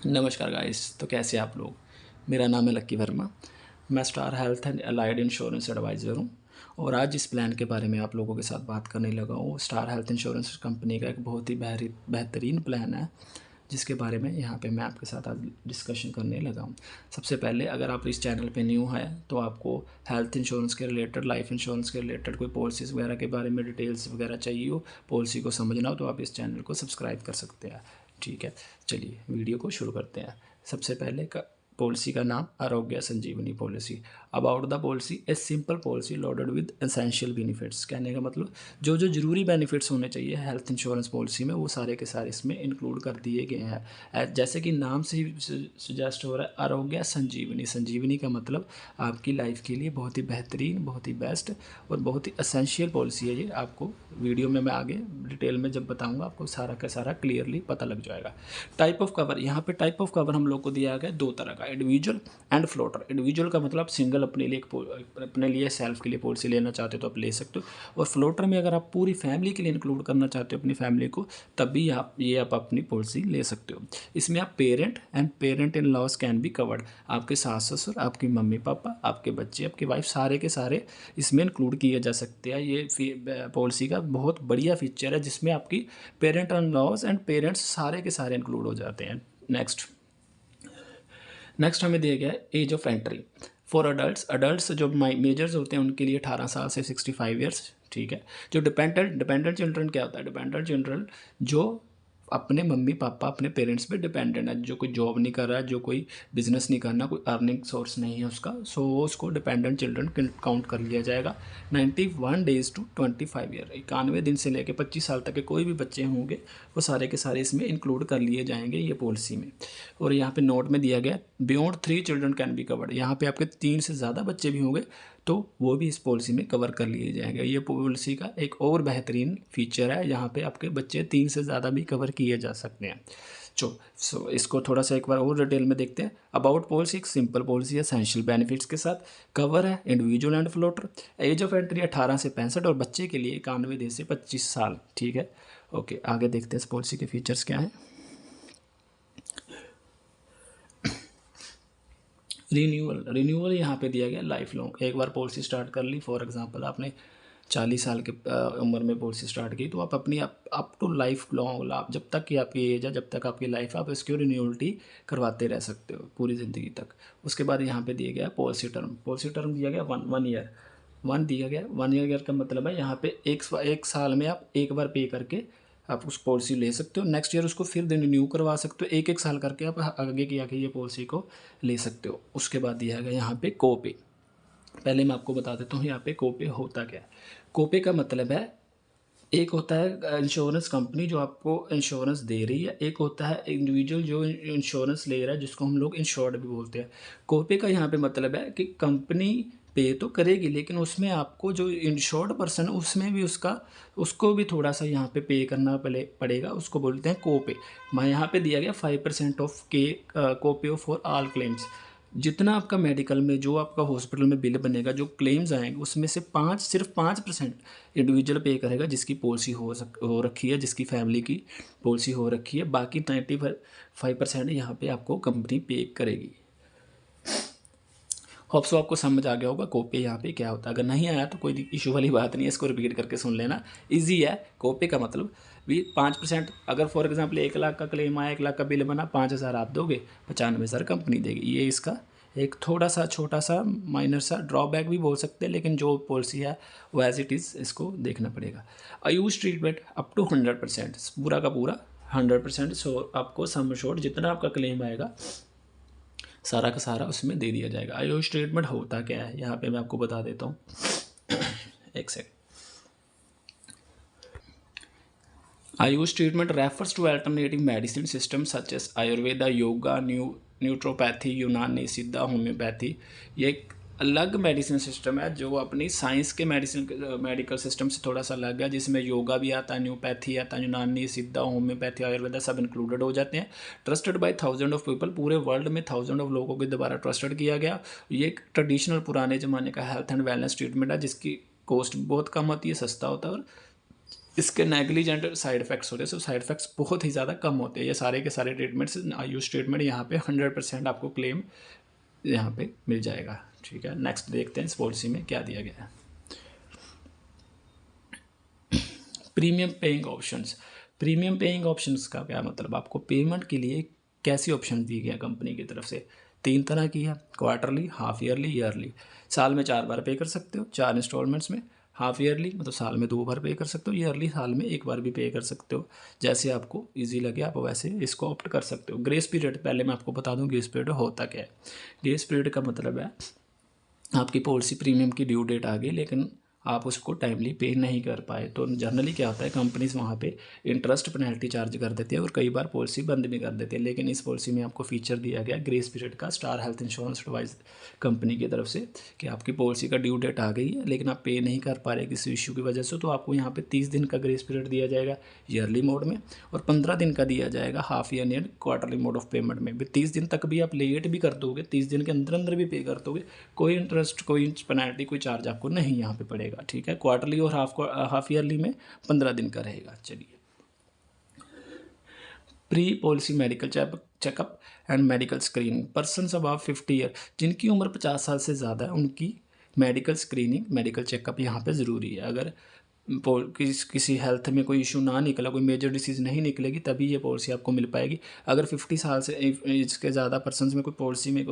नमस्कार गाइस। तो कैसे आप लोग। मेरा नाम है लक्की वर्मा। मैं स्टार हेल्थ एंड अलाइड इंश्योरेंस एडवाइज़र हूँ और आज इस प्लान के बारे में आप लोगों के साथ बात करने लगा हूँ। स्टार हेल्थ इंश्योरेंस कंपनी का एक बहुत ही बेहतरीन प्लान है जिसके बारे में यहाँ पे मैं आपके साथ आज डिस्कशन करने लगा हूँ। सबसे पहले अगर आप इस चैनल पे न्यू है तो आपको हेल्थ इंश्योरेंस के रिलेटेड, लाइफ इंश्योरेंस के रिलेटेड कोई पॉलिसीज़ वगैरह के बारे में डिटेल्स वगैरह चाहिए हो, पॉलिसी को समझना हो, तो आप इस चैनल को सब्सक्राइब कर सकते हैं। ठीक है, चलिए वीडियो को शुरू करते हैं। सबसे पहले पॉलिसी का नाम Arogya Sanjeevani policy. About the policy, a simple policy loaded with essential benefits. कहने का मतलब जो जो जरूरी बेनिफिट्स होने चाहिए हेल्थ इंश्योरेंस पॉलिसी में वो सारे के सारे इसमें इंक्लूड कर दिए गए हैं। जैसे कि नाम से ही सुजेस्ट हो रहा है, आरोग्य संजीवनी। संजीवनी का मतलब आपकी लाइफ के लिए बहुत ही बेहतरीन, बहुत ही बेस्ट और बहुत ही एसेंशियल पॉलिसी है ये। आपको वीडियो में मैं आगे डिटेल में जब बताऊंगा आपको सारा का सारा क्लियरली पता लग जाएगा। टाइप ऑफ कवर, यहाँ पे टाइप ऑफ कवर हम लोग को दिया गया दो तरह का, इंडिविजुअल एंड फ्लोटर। इंडिविजुअल का मतलब सिंगल अपने लिए सेल्फ के लिए पॉलिसी लेना चाहते हो तो आप ले सकते हो, और फ्लोटर में अगर आप पूरी फैमिली के लिए इंक्लूड करना चाहते हो अपनी फैमिली को, तब भी आप अपनी पॉलिसी ले सकते हो। इसमें आप parent in loss can be covered. आपके सास ससुर, आपकी मम्मी पापा, आपके बच्चे, आपकी वाइफ, सारे के सारे इसमें इंक्लूड किए जा सकते हैं। ये पॉलिसी का बहुत बढ़िया फीचर है जिसमें आपकी parent in loss and parents सारे के सारे इंक्लूड हो जाते हैं। नेक्स्ट हमें दिया गया है age of entry for adults जो मेजर्स होते हैं उनके लिए 18 साल से 65 ईयर्स। ठीक है। जो डिपेंडेंट चिल्ड्रन क्या होता है? डिपेंडेंट चिल्ड्रन जो अपने मम्मी पापा, अपने पेरेंट्स पे डिपेंडेंट है, जो कोई जॉब नहीं कर रहा है, जो कोई बिजनेस नहीं करना, कोई अर्निंग सोर्स नहीं है उसका, सो उसको डिपेंडेंट चिल्ड्रन काउंट कर लिया जाएगा। 91 डेज टू 25 ईयर, 91 दिन से लेकर 25 साल तक के कोई भी बच्चे होंगे वो सारे के सारे इसमें इंक्लूड कर लिए जाएंगे ये पॉलिसी में। और यहाँ पे नोट में दिया गया beyond 3 children can be covered. यहाँ पे आपके 3 से ज़्यादा बच्चे भी होंगे तो वो भी इस पॉलिसी में कवर कर लिए जाएंगे। ये पॉलिसी का एक और बेहतरीन फीचर है, यहाँ पे आपके बच्चे 3 से ज़्यादा भी कवर किए जा सकते हैं। सो इसको थोड़ा सा एक बार और डिटेल में देखते हैं। अबाउट पॉलिसी एक सिंपल पॉलिसी है एसेंशियल बेनिफिट्स के साथ, कवर है individual and floater, age of entry 18 से 65 और बच्चे के लिए 91 दिन से 25 साल। ठीक है, ओके आगे देखते हैं इस पॉलिसी के फीचर्स क्या हैं। रिन्यूअल यहाँ पे दिया गया लाइफ लॉन्ग। एक बार पॉलिसी स्टार्ट कर ली, फॉर एग्जांपल आपने 40 साल के उम्र में पॉलिसी स्टार्ट की, तो आप अपनी अप टू लाइफ लॉन्ग, आप जब तक कि आपकी एज है, जब तक आपकी लाइफ है, आप इसकी रिन्यूअलिटी करवाते रह सकते हो पूरी ज़िंदगी तक। उसके बाद यहाँ पे दिया गया पॉलिसी टर्म दिया गया वन ईयर। दिया गया 1 ईयर का मतलब है यहाँ पे एक साल में आप एक बार पे करके आप उस पॉलिसी ले सकते हो। नेक्स्ट ईयर उसको फिर रिन्यू करवा सकते हो, एक साल करके आप आगे की आगे ये पॉलिसी को ले सकते हो। उसके बाद दिया गया यहाँ पे कोपे। पहले मैं आपको बता देता हूँ यहाँ पे कोपे होता क्या है। कोपे का मतलब है, एक होता है इंश्योरेंस कंपनी जो आपको इंश्योरेंस दे रही है, एक होता है इंडिविजुअल जो इंश्योरेंस ले रहा है जिसको हम लोग इंश्योर्ड भी बोलते हैं। कोपे का यहाँ पे मतलब है कि कंपनी पे तो करेगी लेकिन उसमें आपको जो इंश्योर्ड पर्सन है उसमें भी उसको भी थोड़ा सा यहाँ पे करना पड़ेगा, उसको बोलते हैं कोपे। मैं यहाँ पे दिया गया 5% of copay for all claims. जितना आपका मेडिकल में, जो आपका हॉस्पिटल में बिल बनेगा, जो क्लेम्स आएंगे उसमें से सिर्फ 5% इंडिविजुअल पे करेगा जिसकी पॉलिसी हो रखी है, जिसकी फैमिली की पॉलिसी हो रखी है। बाकी 95% यहाँ पे आपको कंपनी पे करेगी। होप सो आपको समझ आ गया होगा कोपे यहाँ पे क्या होता है। अगर नहीं आया तो कोई इशू वाली बात नहीं है, इसको रिपीट करके सुन लेना, ईजी है। कोपे का मतलब भी 5%। अगर फॉर एग्जांपल 1 लाख का क्लेम आया, 1 लाख का बिल बना, 5,000 आप दोगे, 95,000 कंपनी देगी। ये इसका एक थोड़ा सा छोटा सा माइनर सा ड्रॉबैक भी बोल सकते हैं, लेकिन जो पॉलिसी है वो एज इट इज़ इसको देखना पड़ेगा। आयुष ट्रीटमेंट अप टू 100%, पूरा का पूरा 100%। सो आपको सम एश्योर्ड जितना आपका क्लेम आएगा सारा का सारा उसमें दे दिया जाएगा। आयुष ट्रीटमेंट होता क्या है यहाँ पे मैं आपको बता देता हूँ। एक second. AYUSH treatment refers to alternative medicine system such as Ayurveda, yoga, naturopathy, Unani, Siddha, homeopathy. ये एक अलग मेडिसिन सिस्टम है जो अपनी साइंस के मेडिकल सिस्टम से थोड़ा सा अलग है, जिसमें योगा भी आता है, न्यूपैथी आता है, यूनानी, सिद्धा, होम्योपैथी, आयुर्वेदा सब इंक्लूडेड हो जाते हैं। ट्रस्टेड बाय 1000 ऑफ पीपल, पूरे वर्ल्ड में 1000 ऑफ लोगों के द्वारा ट्रस्टेड किया गया। ये एक ट्रेडिशनल पुराने ज़माने का हेल्थ एंड वेलनेस ट्रीटमेंट है जिसकी कॉस्ट बहुत कम होती है, सस्ता होता है और इसके नेग्लिजेंट साइड इफेक्ट्स होते हैं, सो साइड इफेक्ट्स बहुत ही ज़्यादा कम होते हैं। ये सारे के सारे ट्रीटमेंट्स आयुष ट्रीटमेंट यहाँ पे 100% आपको क्लेम यहाँ पे मिल जाएगा। ठीक है, नेक्स्ट देखते हैं इस पॉलिसी में क्या दिया गया है। Premium paying options. Premium paying options का क्या मतलब, आपको पेमेंट के लिए कैसी ऑप्शन दी गया कंपनी की तरफ से, 3 तरह की है, क्वार्टरली, हाफ ईयरली, ईयरली। साल में 4 बार पे कर सकते हो, 4 इंस्टॉलमेंट्स में। हाफ ईयरली मतलब साल में 2 बार पे कर सकते हो, ईयरली साल में 1 बार भी पे कर सकते हो। जैसे आपको इजी लगे आप वैसे इसको ऑप्ट कर सकते हो। ग्रेस पीरियड, पहले मैं आपको बता दूं ग्रेस पीरियड होता क्या है। ग्रेस पीरियड का मतलब है आपकी पॉलिसी प्रीमियम की ड्यू डेट आ गई लेकिन आप उसको टाइमली पे नहीं कर पाए, तो जनरली क्या होता है कंपनीज वहाँ पे इंटरेस्ट पेनल्टी चार्ज कर देती है और कई बार पॉलिसी बंद भी कर देती है। लेकिन इस पॉलिसी में आपको फीचर दिया गया ग्रेस पीरियड का star Health insurance advice company की तरफ से कि आपकी पॉलिसी का ड्यू डेट आ गई है लेकिन आप पे नहीं कर पा रहे किसी इशू की वजह से, तो आपको यहाँ पे 30 दिन का ग्रेस पीरियड दिया जाएगा ईयरली मोड में और 15 दिन का दिया जाएगा half yearly and quarterly mode of payment में। 30 दिन तक भी आप लेट भी कर दोगे, 30 दिन के अंदर अंदर भी पे कर दोगे, कोई इंटरेस्ट कोई पेनल्टी कोई चार्ज आपको नहीं यहाँ पे पड़ेगा। ठीक है, क्वार्टरली और हाफ ईयरली में 15 दिन का रहेगा। चलिए, pre policy medical checkup and medical screening. Person above 50 year, जिनकी उम्र 50 साल से ज़्यादा है उनकी मेडिकल स्क्रीनिंग मेडिकल चेकअप यहाँ पे ज़रूरी है। अगर किसी हेल्थ में कोई इशू ना निकला, कोई मेजर डिसीज़ नहीं निकलेगी तभी ये पॉलिसी आपको मिल पाएगी। अगर 50 साल से इसके ज़्यादा पर्सनस में कोई पॉलिसी में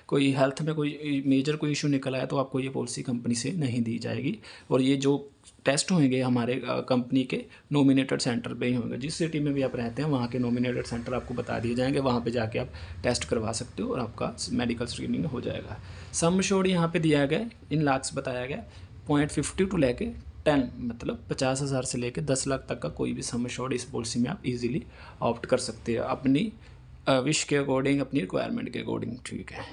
कोई हेल्थ में कोई मेजर कोई इशू निकला है तो आपको ये पॉलिसी कंपनी से नहीं दी जाएगी। और ये जो टेस्ट होंगे हमारे कंपनी के नॉमिनेटेड सेंटर पे ही होंगे। जिस सिटी में भी आप रहते हैं वहाँ के नॉमिनेटेड सेंटर आपको बता दिए जाएंगे, वहाँ पे जाके आप टेस्ट करवा सकते हो और आपका मेडिकल स्क्रीनिंग हो जाएगा। सम एश्योर्ड यहाँ पे दिया गया इन लाख्स बताया गया, 0.50 टू लेके 10 मतलब 50,000 से लेकर 10 लाख तक का कोई भी सम एश्योर्ड इस पॉलिसी में आप इजीली ऑप्ट कर सकते हैं अपनी विश के अकॉर्डिंग, अपनी रिक्वायरमेंट के अकॉर्डिंग। ठीक है,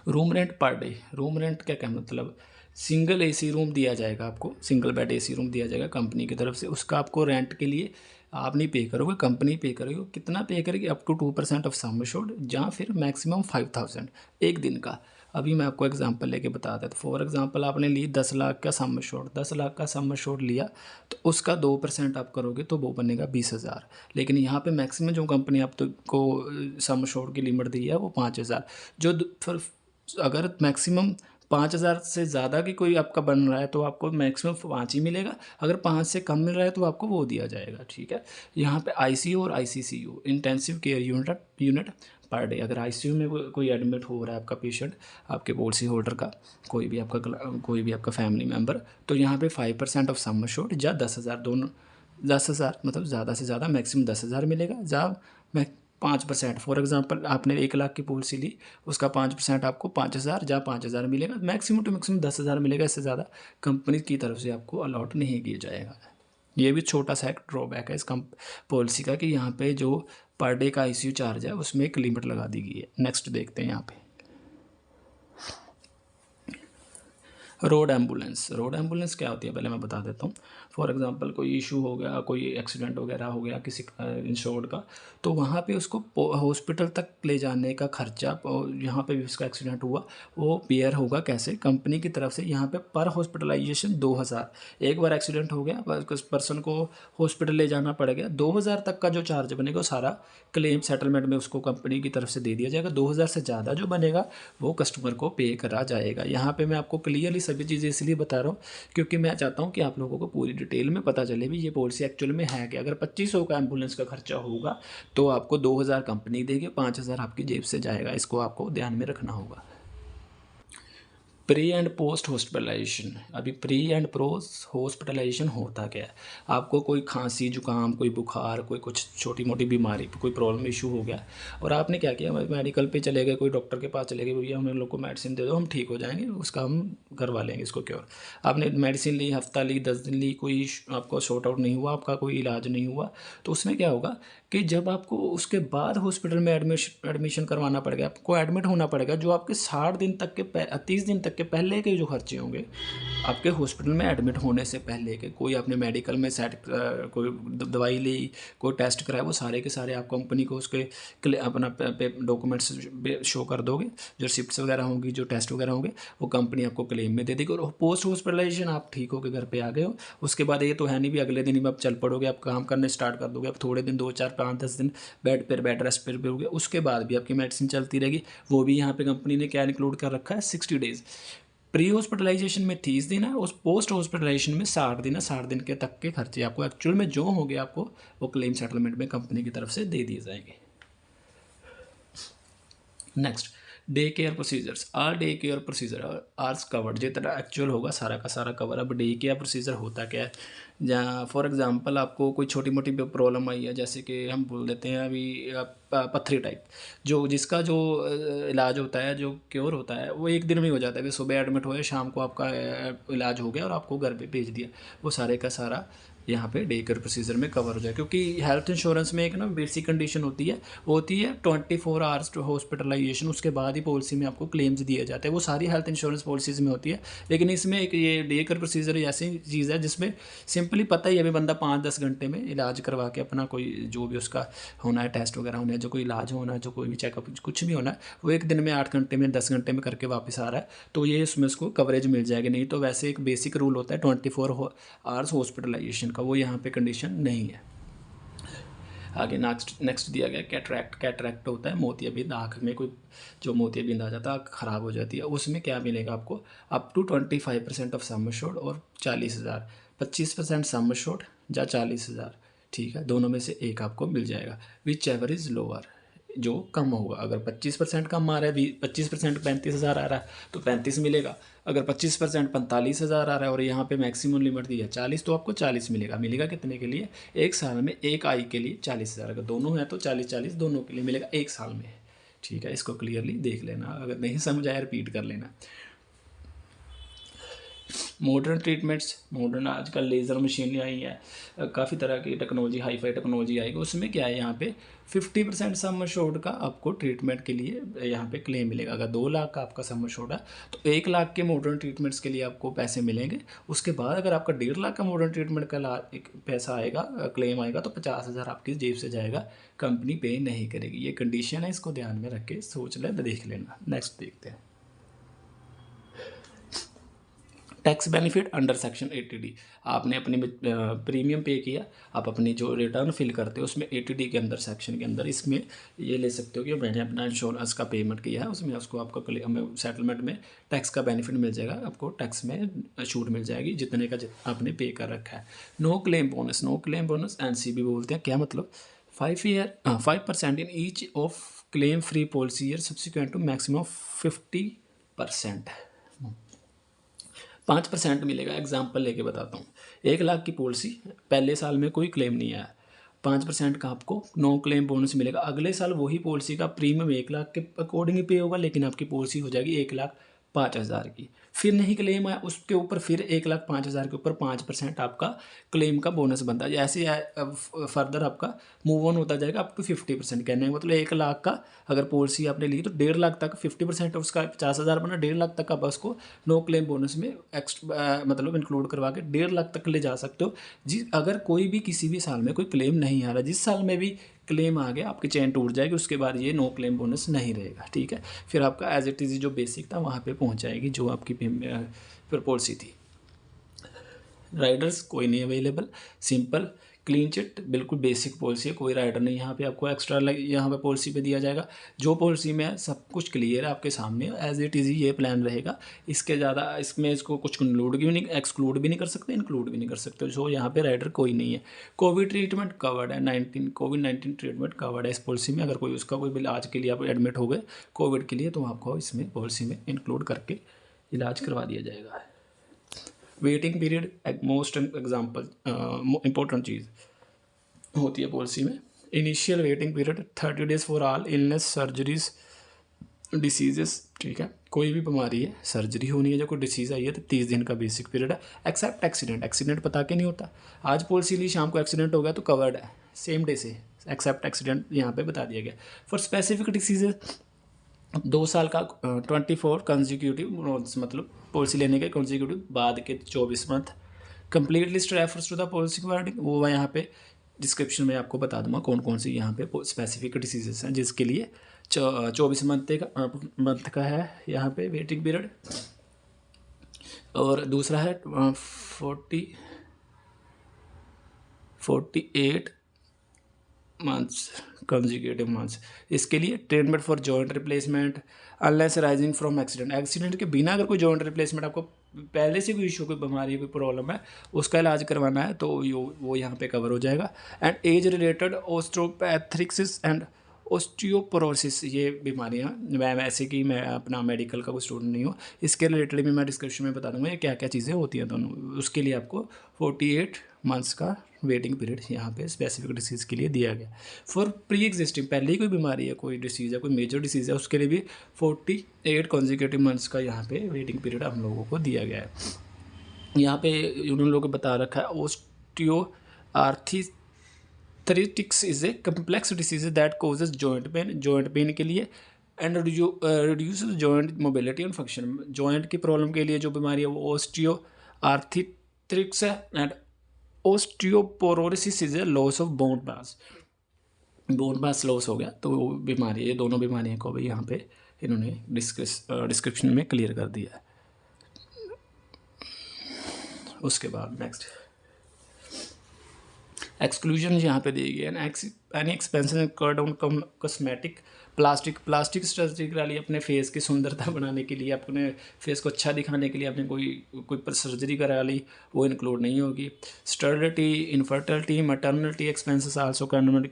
room rent per day. Room rent क्या मतलब, सिंगल एसी रूम दिया जाएगा आपको, सिंगल बेड एसी रूम दिया जाएगा कंपनी की तरफ से। उसका आपको रेंट के लिए आप नहीं पे करोगे, कंपनी पे करेगी। कितना पे करेगी, up to 2% of sum assured, जहाँ फिर मैक्सिमम 5,000 एक दिन का। अभी मैं आपको एग्जांपल लेके बता देता। फॉर एग्जांपल आपने ली 10 लाख का सम एश्योर्ड, 10 लाख का सम एश्योर्ड लिया तो उसका 2% आप करोगे तो वो बनेगा 20,000। लेकिन यहाँ पे मैक्सिमम जो कंपनी आपको सम एश्योर्ड की लिमिट दी है वो 5,000। जो फिर अगर मैक्सिमम 5,000 से ज़्यादा की कोई आपका बन रहा है तो आपको मैक्सिमम 5 ही मिलेगा। अगर 5 से कम मिल रहा है तो आपको वो दिया जाएगा। ठीक है, यहाँ पे आईसीयू और ICCU intensive care unit per day. अगर आईसीयू में कोई एडमिट हो रहा है आपका पेशेंट, आपके पॉलिसी होल्डर का कोई भी आपका फैमिली मेम्बर, तो यहाँ पे 5% ऑफ सम एश्योर्ड या 10,000 दोनों, 10,000 मतलब ज़्यादा से ज़्यादा मैक्सिमम 10,000 मिलेगा, जहाँ मैं 5%। फॉर एग्जांपल आपने 1 लाख की पॉलिसी ली, उसका 5% आपको 5,000 जहाँ 5,000 मिलेगा, मैक्सिमम टू मैक्सिमम 10,000 मिलेगा। इससे ज़्यादा कंपनी की तरफ से आपको अलॉट नहीं किया जाएगा। ये भी छोटा सा एक ड्रॉबैक है इस पॉलिसी का कि यहाँ पे जो पर डे का आईसीयू चार्ज है उसमें एक लिमिट लगा दी गई है। नेक्स्ट देखते हैं यहाँ पे रोड एम्बुलेंस। रोड एम्बुलेंस क्या होती है पहले मैं बता देता हूँ। फॉर एग्जांपल कोई इशू हो गया, कोई एक्सीडेंट वगैरह हो गया किसी इंश्योर्ड का, तो वहाँ पे उसको हॉस्पिटल तक ले जाने का खर्चा, यहाँ पे भी उसका एक्सीडेंट हुआ वो बेयर होगा कैसे, कंपनी की तरफ से। यहाँ पे पर हॉस्पिटलाइजेशन 2,000, एक बार एक्सीडेंट हो गया उस पर्सन को हॉस्पिटल ले जाना पड़ गया, 2,000 तक का जो चार्ज बनेगा सारा क्लेम सेटलमेंट में उसको कंपनी की तरफ से दे दिया जाएगा। 2,000 से ज़्यादा जो बनेगा वो कस्टमर को पे करा जाएगा। यहाँ पे मैं आपको क्लियरली सभी चीज़ें इसलिए बता रहा हूँ क्योंकि मैं चाहता हूँ कि आप लोगों को पूरी डिटेल में पता चले भी ये पॉलिसी एक्चुअल में है कि अगर 2,500 का एम्बुलेंस का खर्चा होगा तो आपको 2,000 कंपनी देगी, 5,000 आपकी जेब से जाएगा। इसको आपको ध्यान में रखना होगा। Pre and post hospitalisation. अभी प्री एंड पोस्ट हॉस्पिटलाइजेशन होता क्या है, आपको कोई खांसी जुकाम, कोई बुखार, कोई कुछ छोटी मोटी बीमारी, कोई प्रॉब्लम इशू हो गया और आपने क्या किया, मेडिकल पे चले गए, कोई डॉक्टर के पास चले गए, भैया हम लोग को मेडिसिन दे दो हम ठीक हो जाएंगे, उसका हम करवा लेंगे इसको क्योर। आपने मेडिसिन ली, हफ्ता ली, 10 दिन ली, कोई आपको शॉर्ट आउट नहीं हुआ, आपका कोई इलाज नहीं हुआ, तो उसमें क्या होगा कि जब आपको उसके बाद हॉस्पिटल में एडमिशन करवाना पड़ेगा, आपको एडमिट होना पड़ेगा, जो आपके 60 दिन तक के 30 दिन तक के पहले के जो खर्चे होंगे आपके हॉस्पिटल में एडमिट होने से पहले के, कोई आपने मेडिकल में कोई दवाई ली, कोई टेस्ट कराया, वो सारे के सारे आप कंपनी को उसके अपना डॉक्यूमेंट्स शो कर दोगे, जो रिसिप्ट्स वगैरह होंगी, जो टेस्ट वगैरह होंगे, वो कंपनी आपको क्लेम में दे देगी। और पोस्ट हॉस्पिटलाइजेशन आप ठीक होकर घर पे आ गए हो, उसके बाद ये तो है नहीं भी अगले दिन ही आप चल पड़ोगे, आप काम करने स्टार्ट कर दोगे। आप थोड़े दिन 2 4 5 10 दिन बेड रेस्ट पर भी होगे, उसके बाद भी आपकी मेडिसिन चलती रहेगी। वो भी यहाँ पे कंपनी ने क्या इंक्लूड कर रखा है, 60 डेज़। प्री हॉस्पिटलाइजेशन में 30 दिन है, उस पोस्ट हॉस्पिटलाइजेशन में 60 दिन है। 60 दिन के तक के खर्चे आपको एक्चुअल में जो होंगे आपको वो क्लेम सेटलमेंट में कंपनी की तरफ से दे दिए जाएंगे। Next, day care procedures. All day care procedure are covered, जितना एक्चुअल होगा सारा का सारा कवर। अब डे केयर प्रोसीजर होता क्या है, जहाँ फॉर एग्जांपल आपको कोई छोटी मोटी प्रॉब्लम आई है, जैसे कि हम बोल देते हैं अभी पथरी टाइप, जिसका जो इलाज होता है, जो क्योर होता है, वो एक दिन में हो जाता है कि सुबह एडमिट हुए, शाम को आपका इलाज हो गया और आपको घर पे भेज दिया। वो सारे का सारा यहाँ पे डे केयर प्रोसीजर में कवर हो जाए, क्योंकि हेल्थ इंश्योरेंस में एक ना बेसिक कंडीशन होती है, वो होती है 24 आवर्स हॉस्पिटलाइजेशन, उसके बाद ही पॉलिसी में आपको क्लेम्स दिए जाते हैं। वो सारी हेल्थ इंश्योरेंस पॉलिसीज़ में होती है, लेकिन इसमें एक ये डे केयर प्रोसीजर ऐसी चीज़ है जिसमें सिंपली पता ही है, अभी बंदा 5-10 घंटे में इलाज करवा के अपना कोई जो भी उसका होना है, टेस्ट वगैरह होना है, जो कोई इलाज होना है, जो कोई भी चेकअप कुछ भी होना है, वो एक दिन में 8 घंटे में 10 घंटे में करके वापस आ रहा है, तो ये उसमें उसको कवरेज मिल जाएगी। नहीं तो वैसे एक बेसिक रूल होता है 24 आवर्स हॉस्पिटलाइजेशन का, वो यहाँ पे कंडीशन नहीं है। आगे नेक्स्ट दिया गया कैटरैक्ट। कैटरैक्ट होता है मोतियाबिंद, आँख में कोई जो मोतियाबिंद आ जाता है, आँख ख़राब हो जाती है, उसमें क्या मिलेगा आपको, up to 25% of sum assured और 40,000, 25% सम एश्योर्ड या 40,000, ठीक है, दोनों में से एक आपको मिल जाएगा। विच एवर इज़ लोअर, जो कम होगा। अगर 25% कम आ रहा है, 25% 35,000 आ रहा है तो 35 मिलेगा। अगर 25% 45,000 आ रहा है और यहाँ पे मैक्सिमम लिमिट दी है 40, तो आपको 40 मिलेगा। मिलेगा कितने के लिए, एक साल में, एक आई के लिए 40,000। अगर दोनों हैं तो 40-40 दोनों के लिए मिलेगा एक साल में, ठीक है। इसको क्लियरली देख लेना, अगर नहीं समझ आया रिपीट कर लेना। मॉडर्न ट्रीटमेंट्स, मॉडर्न आजकल लेज़र मशीनें आई है, काफ़ी तरह की टेक्नोलॉजी, हाई फाई टेक्नोलॉजी आएगी। उसमें क्या है, यहाँ पे 50% सम एश्योर्ड का आपको ट्रीटमेंट के लिए यहाँ पे क्लेम मिलेगा। अगर 2 लाख का आपका सम एश्योर्ड है तो 1 लाख के मॉडर्न ट्रीटमेंट्स के लिए आपको पैसे मिलेंगे। उसके बाद अगर आपका 1.5 लाख का मॉडर्न ट्रीटमेंट का पैसा आएगा, क्लेम आएगा, तो 50,000 आपकी जेब से जाएगा, कंपनी पे नहीं करेगी। ये कंडीशन है, इसको ध्यान में रख के सोच लें, देख लेना। नेक्स्ट देखते हैं, tax benefit under section 80D। आपने अपनी प्रीमियम पे किया, आप अपनी जो रिटर्न फिल करते हो उसमें 80D के अंदर, सेक्शन के अंदर, इसमें ये ले सकते हो कि मैंने अपना इंश्योरेंस का पेमेंट किया है, उसमें उसको आपको सेटलमेंट में टैक्स का बेनिफिट मिल जाएगा, आपको टैक्स में छूट मिल जाएगी जितने का आपने पे कर रखा है। No claim bonus, no claim bonus NCB बोलते हैं। क्या मतलब, 5% in each of claim free policy year subsequent to maximum 50%, 5% मिलेगा। एग्जाम्पल लेके बताता हूँ, 1 लाख की पॉलिसी, पहले साल में कोई क्लेम नहीं आया, 5% का आपको नो क्लेम बोनस मिलेगा। अगले साल वही पॉलिसी का प्रीमियम 1 लाख के अकॉर्डिंग ही पे होगा, लेकिन आपकी पॉलिसी हो जाएगी 1,05,000 की। फिर नहीं क्लेम आया, उसके ऊपर फिर 1,05,000 के ऊपर 5% आपका क्लेम का बोनस बनता है। ऐसे फर्दर आपका मूव ऑन होता जाएगा अप टू 50%। कहने का मतलब 1 लाख का अगर पॉलिसी आपने ली तो 1.5 लाख तक 50% उसका 50,000 बना, 1.5 लाख तक आप उसको नो क्लेम बोनस में एक्स्ट्रा मतलब इंक्लूड करवा के 1.5 लाख तक ले जा सकते हो जी। अगर कोई भी किसी भी साल में कोई क्लेम नहीं आ रहा, जिस साल में भी क्लेम आ गया आपकी चेन टूट जाएगी, उसके बाद ये नो क्लेम बोनस नहीं रहेगा, ठीक है। फिर आपका एज इट इज़ जो बेसिक था वहाँ पे पहुँच जाएगी जो आपकी पॉलिसी थी। राइडर्स कोई नहीं अवेलेबल, सिंपल क्लीन चिट, बिल्कुल बेसिक पॉलिसी है, कोई राइडर नहीं यहाँ पे आपको एक्स्ट्रा यहाँ पे पॉलिसी पे दिया जाएगा। जो पॉलिसी में है सब कुछ क्लियर है आपके सामने, एज इट इज़ ये प्लान रहेगा। इसके ज़्यादा इसमें इसको कुछ इंक्लूड भी नहीं, एक्सक्लूड भी नहीं कर सकते, इंक्लूड भी नहीं कर सकते। जो यहाँ पे राइडर कोई नहीं है। कोविड ट्रीटमेंट कवर्ड है, कोविड-19 ट्रीटमेंट कवर्ड है इस पॉलिसी में। अगर कोई उसका कोई इलाज के लिए आप एडमिट हो गए कोविड के लिए, तो आपको इसमें पॉलिसी में इंक्लूड करके इलाज करवा दिया जाएगा। Waiting period most example important चीज़ होती है पॉलिसी में। Initial waiting period 30 days for all illness surgeries diseases, ठीक है। कोई भी बीमारी है, सर्जरी होनी है, जो कोई डिसीज़ आई है तो 30 दिन का बेसिक पीरियड है। एक्सेप्ट एक्सीडेंट, एक्सीडेंट पता के नहीं होता, आज पॉलिसी ली, शाम को एक्सीडेंट हो गया तो कवर्ड है सेम डे से। एक्सेप्ट एक्सीडेंट यहाँ पे बता दिया गया। फॉर स्पेसिफिक डिसीजेज 2 साल का 24 कंसेक्यूटिव मंथ्स, मतलब पॉलिसी लेने के कंसेक्यूटिव बाद के 24 month. Complete list refers to the policy wording, वो मैं यहाँ पे डिस्क्रिप्शन में आपको बता दूंगा कौन कौन सी यहाँ पे स्पेसिफिक डिसीजेस हैं जिसके लिए 24 मंथ का है यहाँ पे वेटिंग पीरियड। और दूसरा है 48 मंथ्स कंसेक्यूटिव मंथ्स, इसके लिए treatment for joint replacement unless rising from accident के बिना अगर कोई जॉइंट रिप्लेसमेंट आपको पहले से कोई इशू, कोई बीमारी, कोई प्रॉब्लम है, उसका इलाज करवाना है तो वो यहाँ पे कवर हो जाएगा। And age related osteoarthritis and osteoporosis, ये बीमारियाँ, मैं वैसे कि मैं अपना मेडिकल का कोई स्टूडेंट नहीं हूँ, इसके रिलेटेड भी मैं डिस्क्रिप्शन में बता दूंगा ये क्या क्या चीज़ें होती हैं दोनों। उसके लिए आपको 48 मंथ्स का वेटिंग पीरियड यहाँ पे स्पेसिफिक डिसीज़ के लिए दिया गया। फॉर प्री एग्जिस्टिंग, पहले ही कोई बीमारी है, कोई डिसीज़ है, कोई मेजर डिसीज़ है, उसके लिए भी 48 कॉन्जिक्यूटिव मंथ्स का यहाँ पे वेटिंग पीरियड हम लोगों को दिया गया है। यहाँ पे उन लोगों को बता रखा है osteoarthritis is a complex disease that causes joint pain के लिए and reduce joint mobility and function. Joint की प्रॉब्लम के लिए जो बीमारी है वो ऑस्टियोआर्थराइटिस है and osteoporosis is a loss of bone mass loss हो गया, तो वो बीमारी, ये दोनों बीमारियों को भी यहाँ पे इन्होंने डिस्क्रिप्शन में क्लियर कर दिया है। उसके बाद नेक्स्ट एक्सक्लूजन यहाँ पे दी गई है, any expense incurred on cosmetic plastic surgery करा ली अपने फेस की सुंदरता बनाने के लिए, अपने फेस को अच्छा दिखाने के लिए आपने कोई सर्जरी करा ली, वो इंक्लूड नहीं होगी। Sterility, infertility, maternity expenses also can not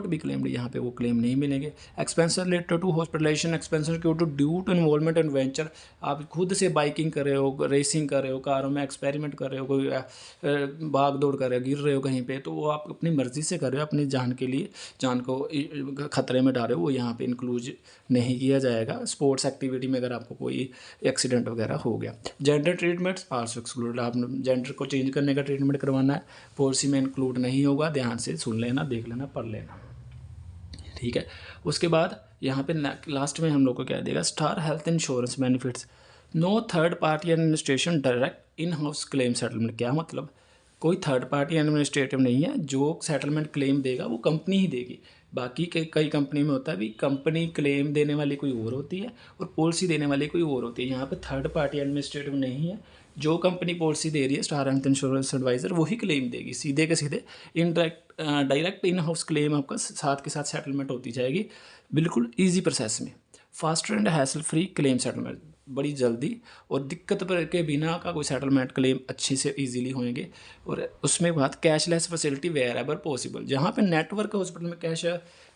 be claimed, यहाँ पे वो क्लेम नहीं मिलेंगे। Expenses related to hospitalisation expenses due to involvement and venture, आप खुद से बाइकिंग कर रहे हो, रेसिंग कर रहे हो, कारों में एक्सपेरिमेंट कर रहे हो, कोई भाग दौड़ कर रहे हो, गिर रहे हो कहीं पे, तो वो आप अपनी मर्जी से कर रहे हो, अपनी जान के लिए, जान को खतरे में डाल रहे हो, वो यहाँ पे इंक्लूड नहीं किया जाएगा। स्पोर्ट्स एक्टिविटी में अगर आपको कोई एक्सीडेंट वगैरह हो गया। जेंडर ट्रीटमेंट्स आल्सो एक्सक्लूड, आप जेंडर को चेंज करने का ट्रीटमेंट करवाना है, पॉलिसी में इंक्लूड नहीं होगा। ध्यान से सुन लेना, देख लेना, पढ़ लेना, ठीक है। उसके बाद यहाँ पे लास्ट में हम लोग को क्या देगा, Star Health Insurance benefits, no third party administration, direct in house claim settlement. क्या मतलब, कोई थर्ड पार्टी एडमिनिस्ट्रेटिव नहीं है, जो सेटलमेंट क्लेम देगा वो कंपनी ही देगी। बाकी कई कंपनी में होता है भी कंपनी क्लेम देने वाली कोई और होती है और पॉलिसी देने वाली कोई और होती है। यहाँ पे थर्ड पार्टी एडमिनिस्ट्रेटिव नहीं है, जो कंपनी पॉलिसी दे रही है स्टार हेल्थ इंश्योरेंस एडवाइज़र वही क्लेम देगी, सीधे के सीधे। डायरेक्ट इन हाउस क्लेम आपका साथ के साथ सेटलमेंट होती जाएगी, बिल्कुल ईजी प्रोसेस में। Faster and hassle free claim settlement, बड़ी जल्दी और दिक्कत पर के बिना का कोई सेटलमेंट क्लेम अच्छे से इजीली होंगे। और उसमें बात cashless facility wherever possible, जहाँ पे नेटवर्क हॉस्पिटल में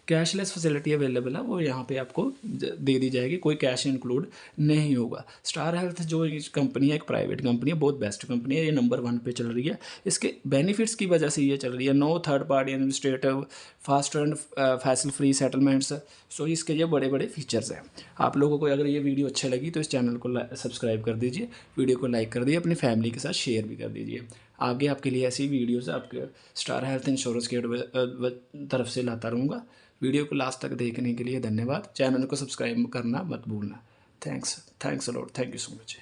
कैशलेस फैसिलिटी अवेलेबल है वो यहाँ पे आपको दे दी जाएगी, कोई कैश इंक्लूड नहीं होगा। स्टार हेल्थ जो कंपनी है, एक प्राइवेट कंपनी है, बहुत बेस्ट कंपनी है, ये नंबर 1 पे चल रही है। इसके बेनिफिट्स की वजह से ये चल रही है, no third party administrative, fast and hassle free settlements, so इसके ये बड़े बड़े फीचर्स हैं। आप लोगों को अगर ये वीडियो अच्छी लगी तो इस चैनल को सब्सक्राइब कर दीजिए, वीडियो को लाइक कर दीजिए, अपनी फैमिली के साथ शेयर भी कर दीजिए। आगे आपके लिए ऐसी वीडियोस आपके स्टार हेल्थ इंश्योरेंस की तरफ से लाता रहूँगा। वीडियो को लास्ट तक देखने के लिए धन्यवाद। चैनल को सब्सक्राइब करना मत भूलना। Thanks a lot, thank you so much.